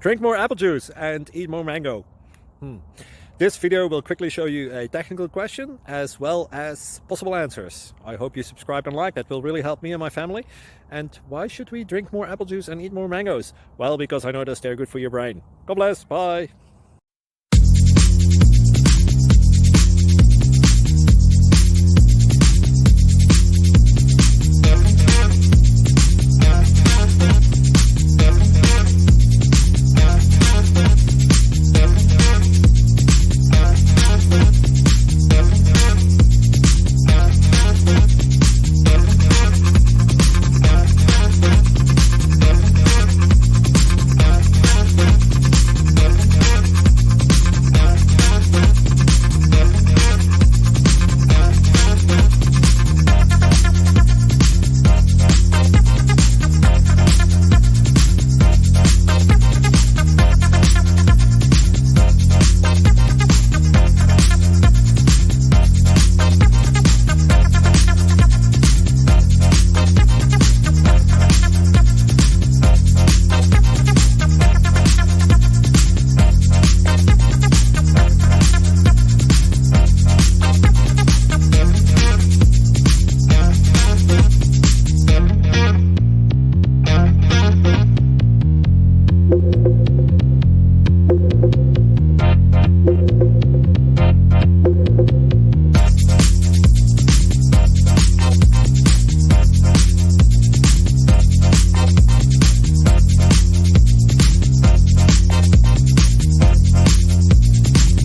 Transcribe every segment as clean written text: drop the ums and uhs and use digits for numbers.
Drink more apple juice and eat more mango. This video will quickly show you a technical question as well as possible answers. I hope you subscribe and like. That will really help me and my family. And why should we drink more apple juice and eat more mangoes? Well, because I noticed they're good for your brain. God bless. Bye.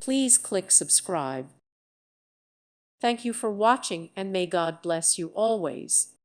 Please click subscribe. Thank you for watching, and may God bless you always.